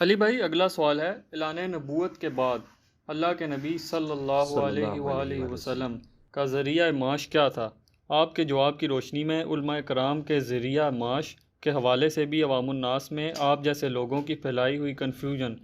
علی بھائی، اگلا سوال ہے، اعلان نبوت کے بعد اللہ کے نبی صلی اللہ صلی علیہ اللہ علیہ وآلہ وآلہ وسلم۔ وسلم کا ذریعہ معاش کیا تھا؟ آپ کے جواب کی روشنی میں علماء کرام کے ذریعہ معاش کے حوالے سے بھی عوام الناس میں آپ جیسے لوگوں کی پھیلائی ہوئی کنفیوژن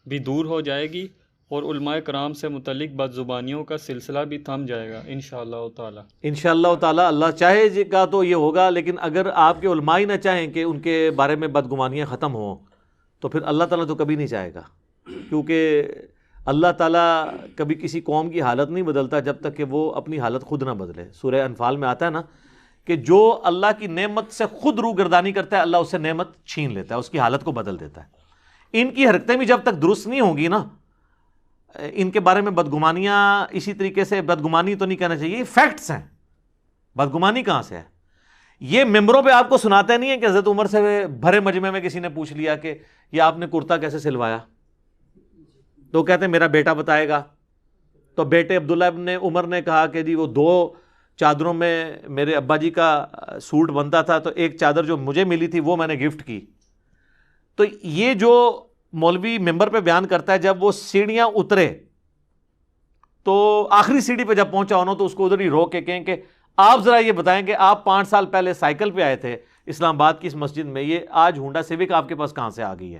بھی دور ہو جائے گی اور علماء کرام سے متعلق بد زبانیوں کا سلسلہ بھی تھم جائے گا انشاءاللہ تعالی۔ انشاءاللہ تعالیٰ اللہ چاہے گا تو یہ ہوگا، لیکن اگر آپ کے علماء ہی نہ چاہیں کہ ان کے بارے میں بدگمانیاں ختم ہوں تو پھر اللہ تعالیٰ تو کبھی نہیں چاہے گا، کیونکہ اللہ تعالیٰ کبھی کسی قوم کی حالت نہیں بدلتا جب تک کہ وہ اپنی حالت خود نہ بدلے۔ سورہ انفال میں آتا ہے نا کہ جو اللہ کی نعمت سے خود روگردانی کرتا ہے اللہ اس سے نعمت چھین لیتا ہے، اس کی حالت کو بدل دیتا ہے۔ ان کی حرکتیں بھی جب تک درست نہیں ہوں گی نا، ان کے بارے میں بدگمانیاں اسی طریقے سے، بدگمانی تو نہیں کہنا چاہیے، یہ فیکٹس ہیں، بدگمانی کہاں سے ہے؟ یہ ممبروں پہ آپ کو سناتے نہیں ہے کہ حضرت عمر سے بھرے مجمع میں کسی نے پوچھ لیا کہ یہ آپ نے کرتا کیسے سلوایا، تو کہتے ہیں میرا بیٹا بتائے گا۔ تو بیٹے عبداللہ ابن عمر نے کہا کہ جی وہ 2 چادروں میں میرے ابا جی کا سوٹ بنتا تھا، تو ایک چادر جو مجھے ملی تھی وہ میں نے گفٹ کی۔ تو یہ جو مولوی ممبر پہ بیان کرتا ہے، جب وہ سیڑھیاں اترے تو آخری سیڑھی پہ جب پہنچا ہونا تو اس کو ادھر ہی روک کے کہیں کہ آپ ذرا یہ بتائیں کہ آپ 5 سال پہلے سائیکل پہ آئے تھے اسلام آباد کی اس مسجد میں، یہ آج ہونڈا سیوک آپ کے پاس کہاں سے آ گئی ہے؟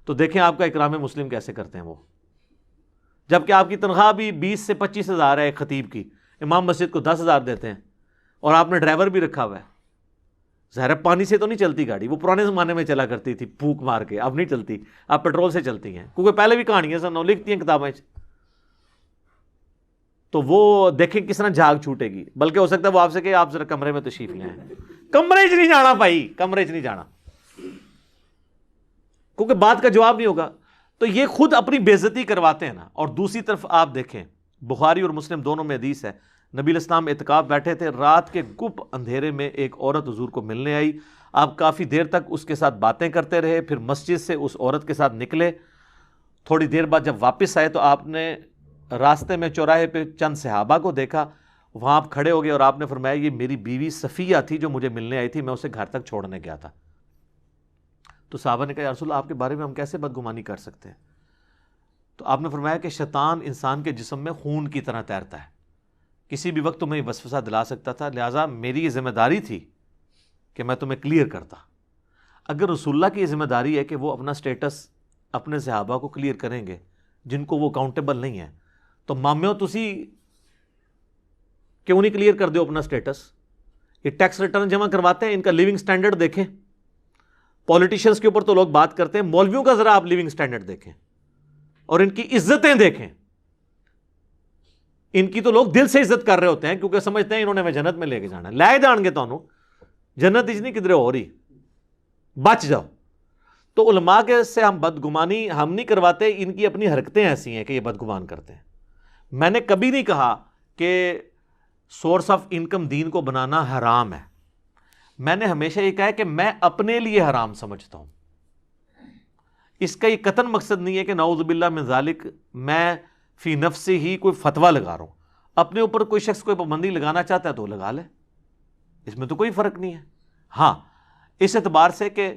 تو دیکھیں آپ کا اکرام مسلم کیسے کرتے ہیں وہ، جبکہ آپ کی تنخواہ بھی 20 سے 25 ہزار ہے ایک خطیب کی، امام مسجد کو 10,000 دیتے ہیں، اور آپ نے ڈرائیور بھی رکھا ہوا ہے۔ ظاہر ہے پانی سے تو نہیں چلتی گاڑی، وہ پرانے زمانے میں چلا کرتی تھی پھونک مار کے، اب نہیں چلتی، اب پیٹرول سے چلتی ہیں، کیونکہ پہلے بھی کہانیاں سنو لکھتی ہیں کتابیں۔ تو وہ دیکھیں کس طرح جھاگ چھوٹے گی، بلکہ ہو سکتا ہے وہ آپ سے کہ آپ ذرا کمرے میں تشریف لے آئیں۔ کمرے 'چ نہیں جانا بھائی، کمرے 'چ نہیں جانا، کیونکہ بات کا جواب نہیں ہوگا۔ تو یہ خود اپنی بے عزتی کرواتے ہیں نا۔ اور دوسری طرف آپ دیکھیں، بخاری اور مسلم دونوں میں حدیث ہے، نبی علیہ السلام اعتکاف بیٹھے تھے، رات کے گپ اندھیرے میں ایک عورت حضور کو ملنے آئی، آپ کافی دیر تک اس کے ساتھ باتیں کرتے رہے، پھر مسجد سے اس عورت کے ساتھ نکلے، تھوڑی دیر بعد جب واپس آئے تو آپ نے راستے میں چوراہے پہ چند صحابہ کو دیکھا، وہاں آپ کھڑے ہو گئے اور آپ نے فرمایا یہ میری بیوی صفیہ تھی جو مجھے ملنے آئی تھی، میں اسے گھر تک چھوڑنے گیا تھا۔ تو صحابہ نے کہا یا رسول اللہ آپ کے بارے میں ہم کیسے بدگمانی کر سکتے ہیں؟ تو آپ نے فرمایا کہ شیطان انسان کے جسم میں خون کی طرح تیرتا ہے، کسی بھی وقت تمہیں وسوسہ دلا سکتا تھا، لہٰذا میری یہ ذمہ داری تھی کہ میں تمہیں کلیئر کرتا۔ اگر رسول اللہ کی یہ ذمہ داری ہے کہ وہ اپنا سٹیٹس اپنے صحابہ کو کلیئر کریں گے جن کو وہ اکاؤنٹیبل نہیں ہے، تو مامیوں تسی کیوں نہیں کلیئر کر دو اپنا سٹیٹس؟ یہ ٹیکس ریٹرن جمع کرواتے ہیں، ان کا لیونگ سٹینڈرڈ دیکھیں۔ پولیٹیشنز کے اوپر تو لوگ بات کرتے ہیں، مولویوں کا ذرا آپ لیونگ سٹینڈرڈ دیکھیں اور ان کی عزتیں دیکھیں۔ ان کی تو لوگ دل سے عزت کر رہے ہوتے ہیں کیونکہ سمجھتے ہیں انہوں نے ہمیں جنت میں لے کے جانا ہے، لے جان گے تو جنت اس نہیں کدھر ہو رہی، بچ جاؤ۔ تو علماء کے سے ہم بدگمانی ہم نہیں کرواتے، ان کی اپنی حرکتیں ایسی ہیں کہ یہ بدگمان کرتے ہیں۔ میں نے کبھی نہیں کہا کہ سورس آف انکم دین کو بنانا حرام ہے، میں نے ہمیشہ یہ کہا ہے کہ میں اپنے لیے حرام سمجھتا ہوں۔ اس کا یہ قطعاً مقصد نہیں ہے کہ نعوذ باللہ من ذالک میں فی نفسی ہی کوئی فتویٰ لگا رہا ہوں۔ اپنے اوپر کوئی شخص کوئی پابندی لگانا چاہتا ہے تو لگا لے، اس میں تو کوئی فرق نہیں ہے۔ ہاں اس اعتبار سے کہ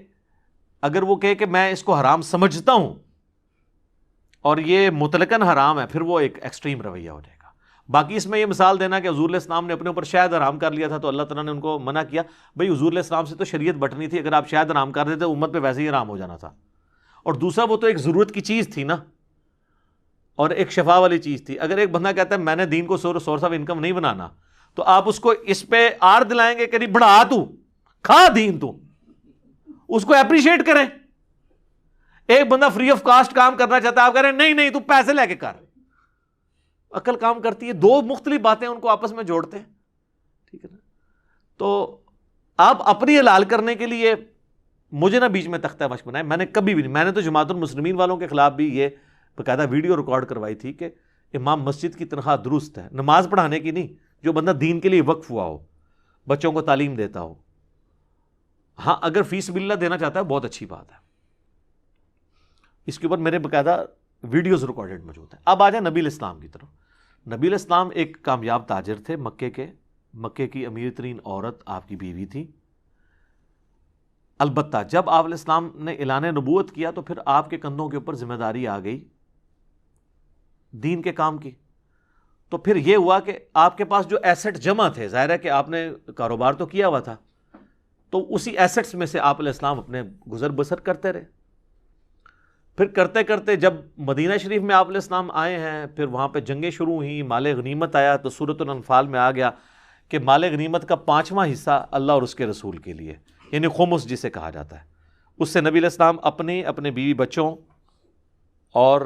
اگر وہ کہے کہ میں اس کو حرام سمجھتا ہوں اور یہ مطلقاً حرام ہے، پھر وہ ایک ایکسٹریم رویہ ہو جائے گا۔ باقی اس میں یہ مثال دینا کہ حضور علیہ السلام نے اپنے اوپر شہد حرام کر لیا تھا تو اللہ تعالیٰ نے ان کو منع کیا، بھئی حضور علیہ السلام سے تو شریعت بٹنی تھی، اگر آپ شہد حرام کر دیتے امت پہ ویسے ہی حرام ہو جانا تھا۔ اور دوسرا وہ تو ایک ضرورت کی چیز تھی نا، اور ایک شفا والی چیز تھی۔ اگر ایک بندہ کہتا ہے میں نے دین کو سورس آف انکم نہیں بنانا، تو آپ اس کو اس پہ آڑ دلائیں گے کہ نہیں بڑھا، تو کھا دین، تو اس کو اپریشیٹ کریں۔ ایک بندہ فری آف کاسٹ کام کرنا چاہتا ہے، آپ کہہ رہے ہیں نہیں نہیں تو پیسے لے کے کر، عقل کام کرتی ہے، دو مختلف باتیں ان کو آپس میں جوڑتے ہیں، ٹھیک ہے نا؟ تو آپ اپنی حلال کرنے کے لیے مجھے نہ بیچ میں تختہ مشق بنائے، میں نے کبھی بھی نہیں، میں نے تو جماعت المسلمین والوں کے خلاف بھی یہ باقاعدہ ویڈیو ریکارڈ کروائی تھی کہ امام مسجد کی تنخواہ درست ہے، نماز پڑھانے کی نہیں، جو بندہ دین کے لیے وقف ہوا ہو، بچوں کو تعلیم دیتا ہو۔ ہاں اگر فی سبیل اللہ دینا چاہتا ہے بہت اچھی بات ہے، اس کے اوپر میرے باقاعدہ ویڈیوز ریکارڈڈ موجود ہیں۔ اب آ جائیں نبی علیہ السلام کی طرف۔ نبی علیہ السلام ایک کامیاب تاجر تھے، مکے کی امیر ترین عورت آپ کی بیوی تھی، البتہ جب آپ علیہ السلام نے اعلان نبوت کیا تو پھر آپ کے کندھوں کے اوپر ذمہ داری آ گئی دین کے کام کی. تو پھر یہ ہوا کہ آپ کے پاس جو ایسٹ جمع تھے، ظاہر ہے کہ آپ نے کاروبار تو کیا ہوا تھا، تو اسی ایسٹس میں سے آپ علیہ السلام اپنے گزر بسر کرتے رہے. پھر کرتے کرتے جب مدینہ شریف میں آپ علیہ السلام آئے ہیں، پھر وہاں پہ جنگیں شروع ہوئیں، مال غنیمت آیا، تو سورۃ الانفال میں آ گیا کہ مال غنیمت کا 5واں حصہ اللہ اور اس کے رسول کے لیے، یعنی خمس جسے کہا جاتا ہے. اس سے نبی علیہ السلام اپنے بیوی بچوں اور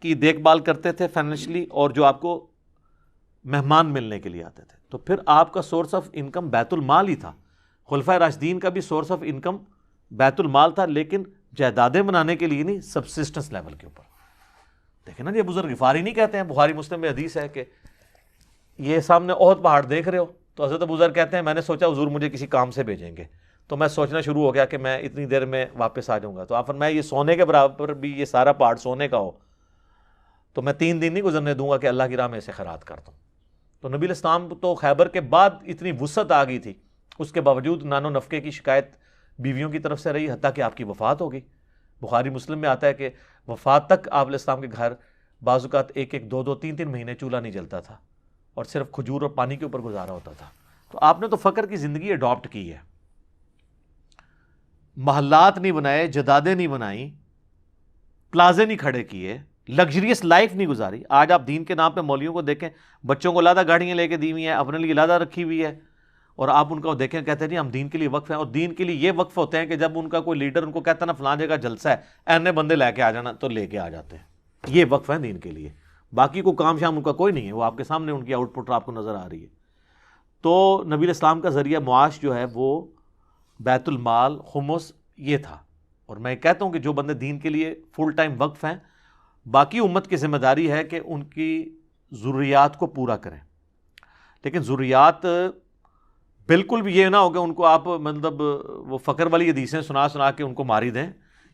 کی دیکھ بھال کرتے تھے فائنینشلی، اور جو آپ کو مہمان ملنے کے لیے آتے تھے. تو پھر آپ کا سورس آف انکم بیت المال ہی تھا. خلفائے راشدین کا بھی سورس آف انکم بیت المال تھا، لیکن جائیدادیں بنانے کے لیے نہیں، سبسسٹنس لیول کے اوپر. دیکھیں نا، یہ بزرگ غفاری نہیں کہتے ہیں، بخاری مسلم میں حدیث ہے کہ یہ سامنے احد پہاڑ دیکھ رہے ہو، تو حضرت ابو ذر کہتے ہیں میں نے سوچا حضور مجھے کسی کام سے بھیجیں گے، تو میں سوچنا شروع ہو گیا کہ میں اتنی دیر میں واپس آ جاؤں گا. تو آپ فرمایا یہ سونے کے برابر بھی یہ سارا پہاڑ سونے کا ہو تو میں 3 دن نہیں گزرنے دوں گا کہ اللہ کی راہ میں اسے خیرات کرتا ہوں. تو نبی علیہ السلام تو خیبر کے بعد اتنی وسعت آ گئی تھی، اس کے باوجود نان و نفقے کی شکایت بیویوں کی طرف سے رہی، حتیٰ کہ آپ کی وفات ہو گئی. بخاری مسلم میں آتا ہے کہ وفات تک آپ علیہ السلام کے گھر بعض اوقات 1-1, 2-2, 3-3 مہینے چولہا نہیں جلتا تھا، اور صرف کھجور اور پانی کے اوپر گزارا ہوتا تھا. تو آپ نے تو فقر کی زندگی اڈاپٹ کی ہے، محلات نہیں بنائے، جدادیں نہیں بنائیں، پلازے نہیں کھڑے کیے، لگژریس لائف نہیں گزاری. آج آپ دین کے نام پہ مولویوں کو دیکھیں، بچوں کو علیحدہ گاڑیاں لے کے دی ہوئی ہیں، اپنے لیے علیحدہ رکھی ہوئی ہے، اور آپ ان کو دیکھیں کہتے ہیں جی ہم دین کے لیے وقف ہیں. اور دین کے لیے یہ وقف ہوتے ہیں کہ جب ان کا کوئی لیڈر ان کو کہتا ہے نا فلاں جگہ جلسہ ہے، اینے بندے لے کے آ جانا، تو لے کے آ جاتے ہیں. یہ وقف ہے دین کے لیے. باقی کو کام شام ان کا کوئی نہیں ہے، وہ آپ کے سامنے ان کی آؤٹ پٹ آپ کو نظر آ رہی ہے. تو نبی علیہ السلام کا ذریعہ معاش جو ہے وہ بیت المال، خمس یہ تھا. اور میں کہتا ہوں کہ جو بندے دین کے لیے فل ٹائم وقف ہیں، باقی امت کی ذمہ داری ہے کہ ان کی ضروریات کو پورا کریں. لیکن ضروریات بالکل بھی یہ نہ ہو کہ ان کو آپ مطلب وہ فقر والی حدیثیں سنا کے ان کو ماری دیں.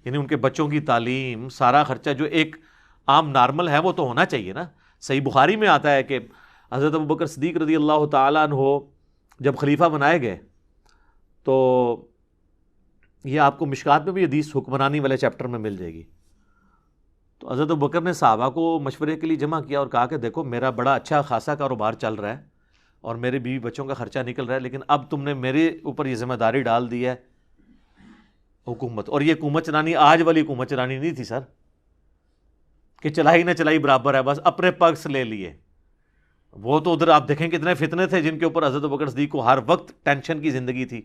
یعنی ان کے بچوں کی تعلیم، سارا خرچہ جو ایک عام نارمل ہے وہ تو ہونا چاہیے نا. صحیح بخاری میں آتا ہے کہ حضرت ابوبکر صدیق رضی اللہ تعالیٰ عنہ جب خلیفہ بنائے گئے، تو یہ آپ کو مشکات میں بھی حدیث حکمرانی والے چیپٹر میں مل جائے گی. تو حضرت ابوبکر نے صحابہ کو مشورے کے لیے جمع کیا اور کہا کہ دیکھو میرا بڑا اچھا خاصا کاروبار چل رہا ہے اور میرے بیوی بچوں کا خرچہ نکل رہا ہے، لیکن اب تم نے میرے اوپر یہ ذمہ داری ڈال دی ہے حکومت. اور یہ حکومت چلانی آج والی حکومت چلانی نہیں تھی سر، کہ چلائی نہ چلائی برابر ہے، بس اپنے پرکس لے لیے. وہ تو ادھر آپ دیکھیں کتنے فتنے تھے جن کے اوپر حضرت ابوبکر صدیق کو ہر وقت ٹینشن کی زندگی تھی،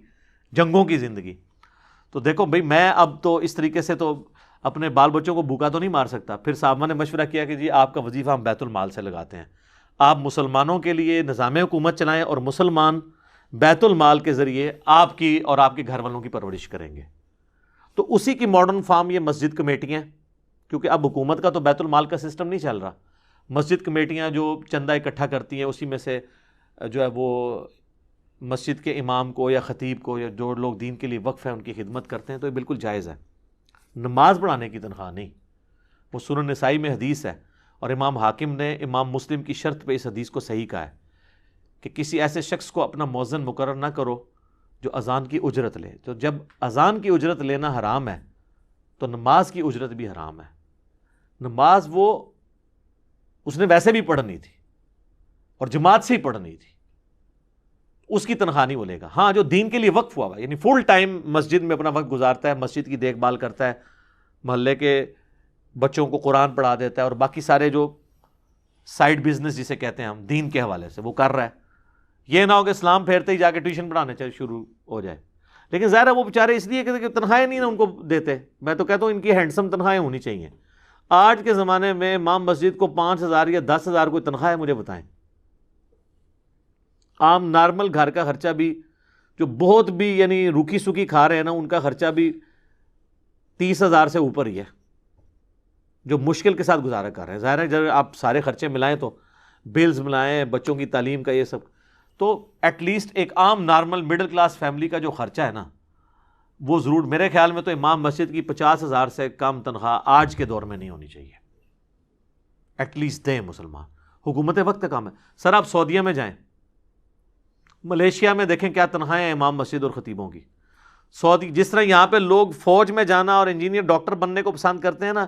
جنگوں کی زندگی. تو دیکھو بھائی میں اب تو اس طریقے سے تو اپنے بال بچوں کو بھوکا تو نہیں مار سکتا. پھر صحابہ نے مشورہ کیا کہ جی آپ کا وظیفہ ہم بیت المال سے لگاتے ہیں، آپ مسلمانوں کے لیے نظام حکومت چلائیں اور مسلمان بیت المال کے ذریعے آپ کی اور آپ کے گھر والوں کی پرورش کریں گے. تو اسی کی ماڈرن فارم یہ مسجد کمیٹیاں، کیونکہ اب حکومت کا تو بیت المال کا سسٹم نہیں چل رہا. مسجد کمیٹیاں جو چندہ اکٹھا کرتی ہیں، اسی میں سے جو ہے وہ مسجد کے امام کو یا خطیب کو یا جو لوگ دین کے لیے وقف ہیں ان کی خدمت کرتے ہیں. تو یہ بالکل جائز ہے. نماز پڑھانے کی تنخواہ نہیں. وہ سنن نسائی میں حدیث ہے، اور امام حاکم نے امام مسلم کی شرط پہ اس حدیث کو صحیح کہا ہے کہ کسی ایسے شخص کو اپنا مؤذن مقرر نہ کرو جو اذان کی اجرت لے. تو جب اذان کی اجرت لینا حرام ہے تو نماز کی اجرت بھی حرام ہے. نماز وہ اس نے ویسے بھی پڑھنی تھی اور جماعت سے ہی پڑھنی تھی، اس کی تنخواہ نہیں وہ لے گا. ہاں جو دین کے لیے وقف ہوا یعنی فل ٹائم مسجد میں اپنا وقت گزارتا ہے، مسجد کی دیکھ بھال کرتا ہے، محلے کے بچوں کو قرآن پڑھا دیتا ہے، اور باقی سارے جو سائیڈ بزنس جسے کہتے ہیں ہم دین کے حوالے سے وہ کر رہا ہے. یہ نہ ہو کہ اسلام پھیرتے ہی جا کے ٹیوشن پڑھانے شروع ہو جائے. لیکن ظاہر ہے وہ بیچارے اس لیے کہ تنخواہیں نہیں نا ان کو دیتے. میں تو کہتا ہوں ان کی ہینڈسم تنخواہیں ہونی چاہیے. آج کے زمانے میں امام مسجد کو 5,000 یا 10,000 کوئی تنخواہ ہے مجھے بتائیں. عام نارمل گھر کا خرچہ بھی جو بہت بھی یعنی روکھی سوکھی کھا رہے ہیں نا، ان کا خرچہ بھی 30,000 سے اوپر ہی ہے جو مشکل کے ساتھ گزارا کر رہے ہیں. ظاہر ہے جب آپ سارے خرچے ملائیں تو بلز ملائیں، بچوں کی تعلیم کا یہ سب، تو ایٹ لیسٹ ایک عام نارمل مڈل کلاس فیملی کا جو خرچہ ہے نا وہ ضرور میرے خیال میں تو امام مسجد کی 50,000 سے کم تنخواہ آج کے دور میں نہیں ہونی چاہیے. ایٹ لیسٹ دیں مسلمان. حکومت وقت کا کام ہے. سر آپ سعودیہ میں جائیں، ملیشیا میں دیکھیں کیا تنخواہیں ہیں امام مسجد اور خطیبوں کی. سعودی جس طرح یہاں پہ لوگ فوج میں جانا اور انجینئر ڈاکٹر بننے کو پسند کرتے ہیں نا،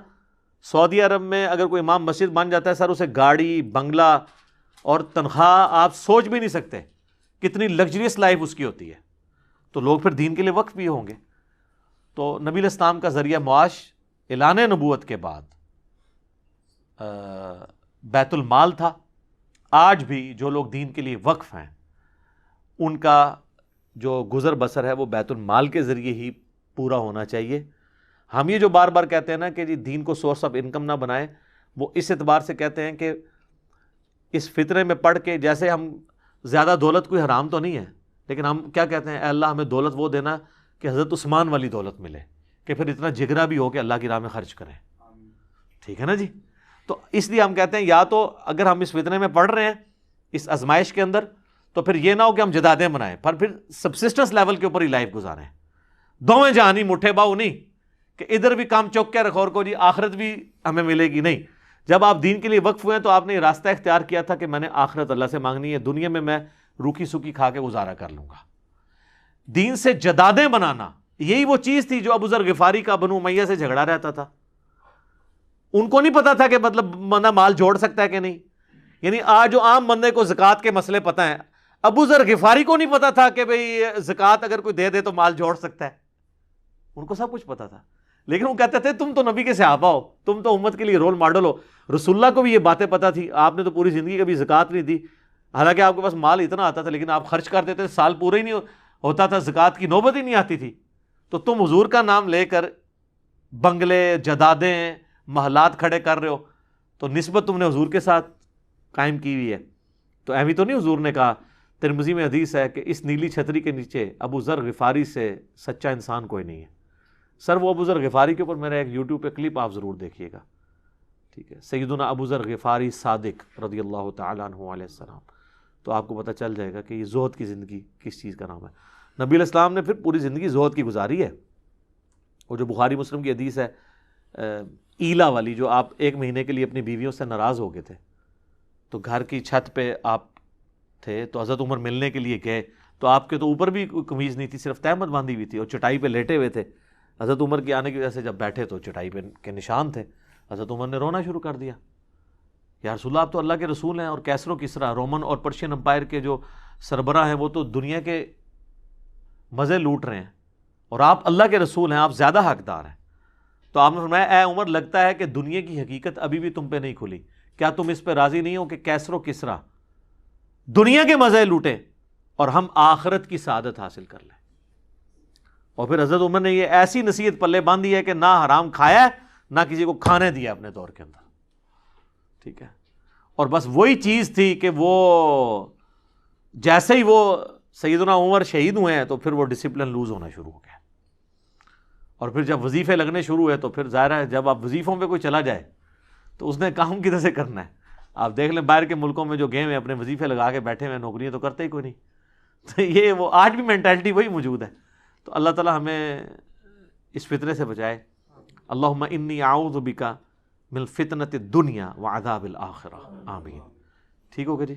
سعودی عرب میں اگر کوئی امام مسجد بن جاتا ہے سر، اسے گاڑی، بنگلہ اور تنخواہ آپ سوچ بھی نہیں سکتے کتنی لگژریس لائف اس کی ہوتی ہے. تو لوگ پھر دین کے لیے وقف بھی ہوں گے. تو نبی علیہ السلام کا ذریعہ معاش اعلان نبوت کے بعد بیت المال تھا. آج بھی جو لوگ دین کے لیے وقف ہیں ان کا جو گزر بسر ہے وہ بیت المال کے ذریعے ہی پورا ہونا چاہیے. ہم یہ جو بار بار کہتے ہیں نا کہ جی دین کو سورس آف انکم نہ بنائیں، وہ اس اعتبار سے کہتے ہیں کہ اس فطرے میں پڑھ کے، جیسے ہم زیادہ دولت کوئی حرام تو نہیں ہے، لیکن ہم کیا کہتے ہیں، اے اللہ ہمیں دولت وہ دینا کہ حضرت عثمان والی دولت ملے، کہ پھر اتنا جگرا بھی ہو کہ اللہ کی راہ میں خرچ کریں. ٹھیک ہے نا جی. تو اس لیے ہم کہتے ہیں یا تو اگر ہم اس فتنے میں پڑھ رہے ہیں اس آزمائش کے اندر، تو پھر یہ نہ ہو کہ ہم جدادیں بنائیں، پر پھر سبسسٹنس لیول کے اوپر ہی لائف گزاریں. دوویں جہانی مٹھے باؤ نہیں کہ ادھر بھی کام چوک کے رکھو اور کو جی آخرت بھی ہمیں ملے گی. نہیں، جب آپ دین کے لیے وقف ہوئے ہیں تو آپ نے یہ راستہ اختیار کیا تھا کہ میں نے آخرت اللہ سے مانگنی ہے، دنیا میں میں روکھی سوکھی کھا کے گزارا کر لوں گا. دین سے جدادیں بنانا یہی وہ چیز تھی جو ابو ذر غفاری کا بنو امیہ سے جھگڑا رہتا تھا. ان کو نہیں پتا تھا کہ مطلب بندہ مال جوڑ سکتا ہے کہ نہیں. یعنی آج جو عام بندے کو زکوٰۃ کے مسئلے پتہ ہیں، ابو ذر غفاری کو نہیں پتا تھا کہ بھئی زکوٰۃ اگر کوئی دے دے تو مال جوڑ سکتا ہے. ان کو سب کچھ پتا تھا، لیکن وہ کہتے تھے تم تو نبی کے صحابہ ہو، تم تو امت کے لیے رول ماڈل ہو. رسول اللہ کو بھی یہ باتیں پتہ تھی، آپ نے تو پوری زندگی کبھی زکوٰۃ نہیں دی، حالانکہ آپ کے پاس مال اتنا آتا تھا لیکن آپ خرچ کر دیتے، سال پورا ہی نہیں ہوتا تھا، زکوٰۃ کی نوبت ہی نہیں آتی تھی. تو تم حضور کا نام لے کر بنگلے، جدادیں، محلات کھڑے کر رہے ہو، تو نسبت تم نے حضور کے ساتھ قائم کی ہوئی ہے. تو ایویں تو نہیں حضور نے کہا، ترمذی میں حدیث ہے کہ اس نیلی چھتری کے نیچے ابو ذر غفاری سے سچا انسان کوئی نہیں ہے. سر وہ ابو ذر غفاری کے اوپر میرا ایک یوٹیوب پہ کلپ آپ ضرور دیکھیے گا. ٹھیک ہے، سیدنا ابو ذر غفاری صادق رضی اللہ تعالیٰ عنہ علیہ السلام. تو آپ کو پتہ چل جائے گا کہ یہ زہد کی زندگی کس چیز کا نام ہے. نبی علیہ السلام نے پھر پوری زندگی زہد کی گزاری ہے. وہ جو بخاری مسلم کی حدیث ہے ایلا والی، جو آپ 1 مہینے کے لیے اپنی بیویوں سے ناراض ہو گئے تھے، تو گھر کی چھت پہ آپ تھے، تو حضرت عمر ملنے کے لیے گئے، تو آپ کے تو اوپر بھی کوئی قمیض نہیں تھی، صرف تہمت باندھی ہوئی تھی اور چٹائی پہ لیٹے ہوئے تھے. حضرت عمر کے آنے کی وجہ سے جب بیٹھے تو چٹائی پہ کے نشان تھے. حضرت عمر نے رونا شروع کر دیا، یا رسول اللہ آپ تو اللہ کے رسول ہیں، اور کیسر و کسریٰ رومن اور پرشین امپائر کے جو سربراہ ہیں وہ تو دنیا کے مزے لوٹ رہے ہیں، اور آپ اللہ کے رسول ہیں، آپ زیادہ حقدار ہیں. تو آپ نے فرمایا اے عمر، لگتا ہے کہ دنیا کی حقیقت ابھی بھی تم پہ نہیں کھلی، کیا تم اس پہ راضی نہیں ہو کہ کیسر و کسریٰ دنیا کے مزے لوٹیں اور ہم آخرت کی سعادت حاصل کر لیں. اور پھر حضرت عمر نے یہ ایسی نصیحت پلے باندھی ہے کہ نہ حرام کھایا ہے نہ کسی کو کھانے دیا اپنے دور کے اندر. ٹھیک ہے، اور بس وہی چیز تھی کہ وہ جیسے ہی وہ سیدنا عمر شہید ہوئے ہیں تو پھر وہ ڈسپلن لوز ہونا شروع ہو گیا. اور پھر جب وظیفے لگنے شروع ہوئے تو پھر ظاہر ہے جب آپ وظیفوں پہ کوئی چلا جائے تو اس نے کام کدھر سے کرنا ہے. آپ دیکھ لیں باہر کے ملکوں میں جو گئے ہوئے اپنے وظیفے لگا کے بیٹھے ہوئے، نوکریاں تو کرتے ہی کوئی نہیں. تو یہ وہ آج بھی مینٹالٹی وہی موجود ہے. تو اللہ تعالیٰ ہمیں اس فتنے سے بچائے. اللہم انی اعوذ بک من فتنۃ الدنیا وعذاب الآخرہ، آمین. ٹھیک ہوگا جی.